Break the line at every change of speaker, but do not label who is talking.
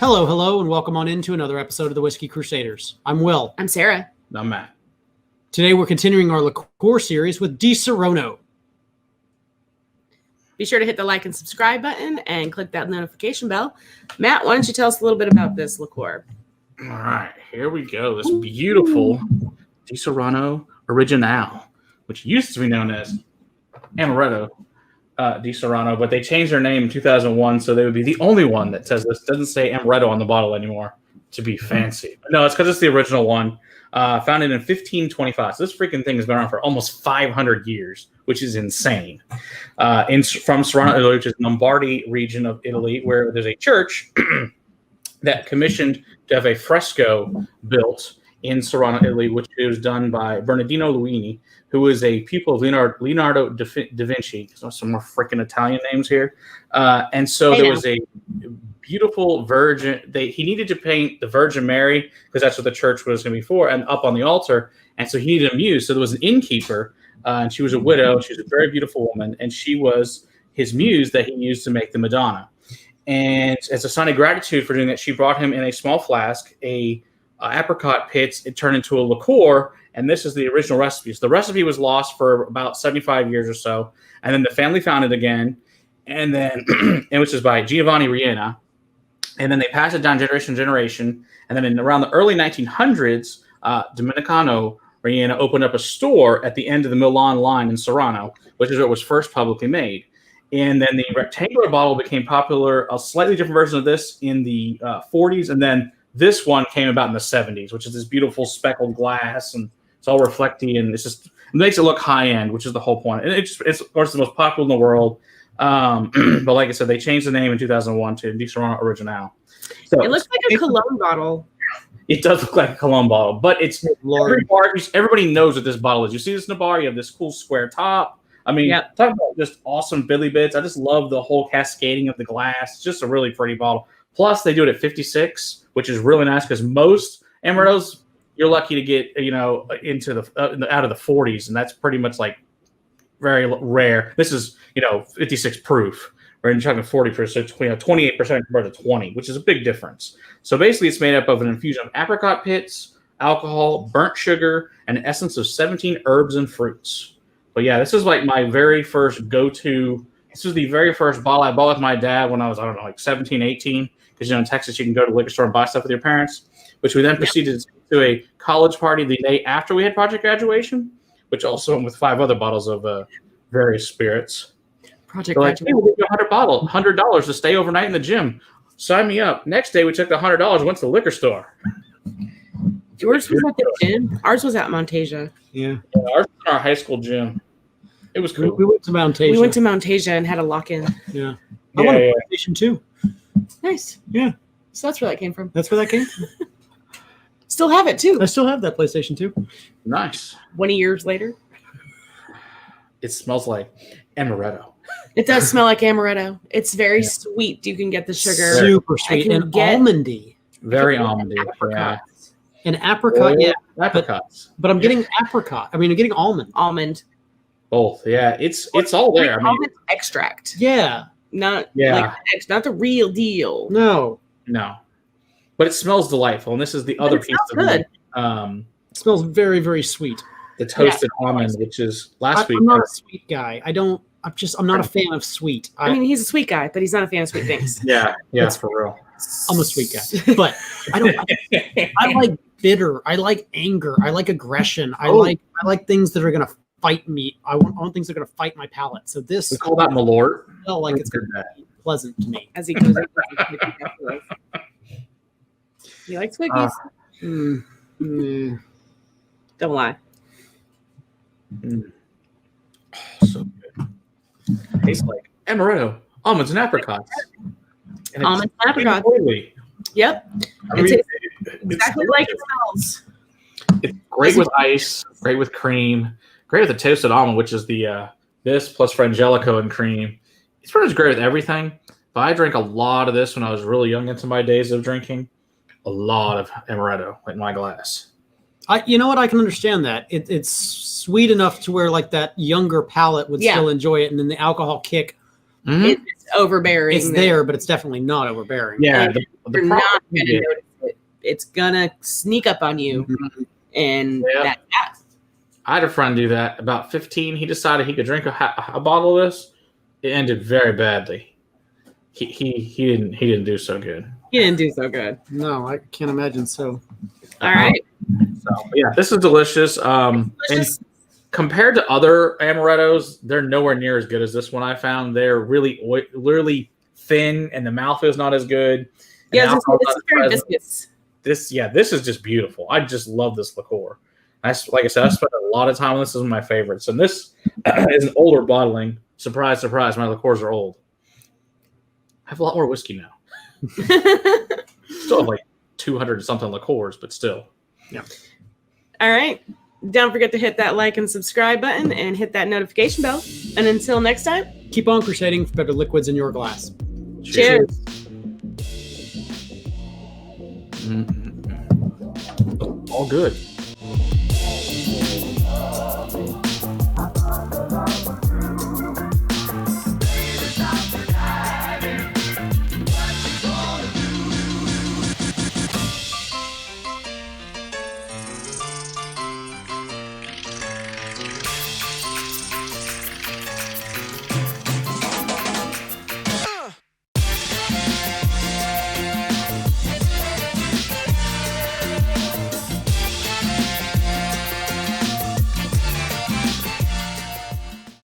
Hello, hello, and welcome on into another episode of the Whiskey Crusaders. I'm Will.
I'm Sarah.
I'm Matt.
Today we're continuing our Liqueur series with Disaronno.
Be sure to hit the like and subscribe button and click that notification bell. Matt, why don't you tell us a little bit about this liqueur?
All right, here we go. This beautiful Disaronno Originale, which used to be known as Amaretto di Saronno, but they changed their name in 2001, so they would be the only one that says this. Doesn't say Amaretto on the bottle anymore to be fancy. But no, it's because it's the original one, founded in 1525. So this freaking thing has been around for almost 500 years, which is insane. From Sarrano, Italy, which is Lombardy region of Italy, where there's a church that commissioned to have a fresco built in Sarrano, Italy, which was done by Bernardino Luini, who is a pupil of Leonardo Da Vinci. There's some more freaking Italian names here. And so there was a beautiful Virgin. He needed to paint the Virgin Mary because that's what the church was going to be for, and up on the altar. And so he needed a muse. So there was an innkeeper, and she was a widow. She was a very beautiful woman, and she was his muse that he used to make the Madonna. And as a sign of gratitude for doing that, she brought him in a small flask, apricot pits. It turned into a liqueur, and this is the original recipe. So the recipe was lost for about 75 years or so, and then the family found it again, and then which is by Giovanni Riena, and then they passed it down generation to generation, and then around the early 1900s, Domenico Reina opened up a store at the end of the Milan line in Sarrano, which is where it was first publicly made. And then the rectangular bottle became popular, a slightly different version of this in the 40s, and then this one came about in the 70s, which is this beautiful speckled glass, and it's all reflecty, and it makes it look high end, which is the whole point. And it's of course the most popular in the world. But like I said, they changed the name in 2001 to Disaronno Originale. So
It looks like a cologne bottle.
it does look like a cologne bottle, but it's everybody knows what this bottle is. You see this in the bar, you have this cool square top. I mean, talk about just awesome Billy bits. I just love the whole cascading of the glass. It's just a really pretty bottle. Plus, they do it at 56, which is really nice because most Amarettos, you're lucky to get into the out of the 40s, and that's pretty much like very rare. This is 56 proof. We're talking 40%, 28% compared to 20, which is a big difference. So basically, it's made up of an infusion of apricot pits, alcohol, burnt sugar, and an essence of 17 herbs and fruits. But yeah, this is like my very first go-to. This was the very first bottle I bought with my dad when I was, like 17, 18. Because, in Texas, you can go to the liquor store and buy stuff with your parents, which we then proceeded to a college party the day after we had project graduation, which also went with 5 other bottles of various spirits.
Project
graduation. Hey, we'll give you $100 to stay overnight in the gym. Sign me up. Next day, we took the $100 and went to the liquor store.
Yours was at the gym. Ours was at Montasia.
Yeah,
ours was in our high school gym. It was cool.
We went to Montasia.
We went to Montasia and had a lock-in.
Yeah. I want a PlayStation 2.
Nice.
Yeah.
So that's where that came from.
That's where that came from.
Still have it, too.
I still have that PlayStation 2.
Nice.
20 years later.
It smells like amaretto.
It does smell like amaretto. It's very sweet. You can get the sugar.
Super sweet and almondy.
Very almondy.
Apricot.
And apricot,
apricots.
But I'm getting apricot. I'm getting almond.
Almond.
Both, yeah. It's all there.
Almond extract.
Yeah.
Not not the real deal.
No.
But it smells delightful, and this is the other piece of
good.
It smells very, very sweet.
The toasted almond, which is last week.
I'm not a sweet guy. I'm not a fan of sweet.
He's a sweet guy, but he's not a fan of sweet things.
Yeah, that's for real.
I'm a sweet guy, but I like bitter. I like anger. I like aggression. I like things that are gonna fight me. I want things that are gonna fight my palate. So this
we call that Malort.
Like it's gonna be pleasant to me.
As he goes, you like Twiggies? Don't lie.
So good. Tastes like amaretto, almonds, and apricots. And
almonds and apricots. Yep. It tastes exactly like it smells.
It's great with ice, great with cream, great with the toasted almond, which is the this plus Frangelico and cream. It's pretty much great with everything. But I drank a lot of this when I was really young into my days of drinking. A lot of amaretto in my glass.
You know what? I can understand that. It's sweet enough to where like that younger palate would still enjoy it, and then the alcohol kick
It's overbearing.
It's there, but it's definitely not overbearing.
Yeah,
You're not going to notice it. It's going to sneak up on you. And that's that.
I had a friend do that. About 15, he decided he could drink a bottle of this. It ended very badly. He didn't do so good.
He didn't do so good.
No, I can't imagine so.
All right.
So yeah, this is delicious. And compared to other amarettos, they're nowhere near as good as this one. I found they're really thin, and the mouth is not as good.
Yeah, this is very viscous.
This is just beautiful. I just love this liqueur. Like I said, I spent a lot of time on this. This is my favorites, and this is an older bottling. Surprise, surprise! My liqueurs are old. I have a lot more whiskey now. Still have like 200 something liqueurs, but still. Yeah.
All right. Don't forget to hit that like and subscribe button and hit that notification bell. And until next time,
keep on crusading for better liquids in your glass.
Cheers.
All good.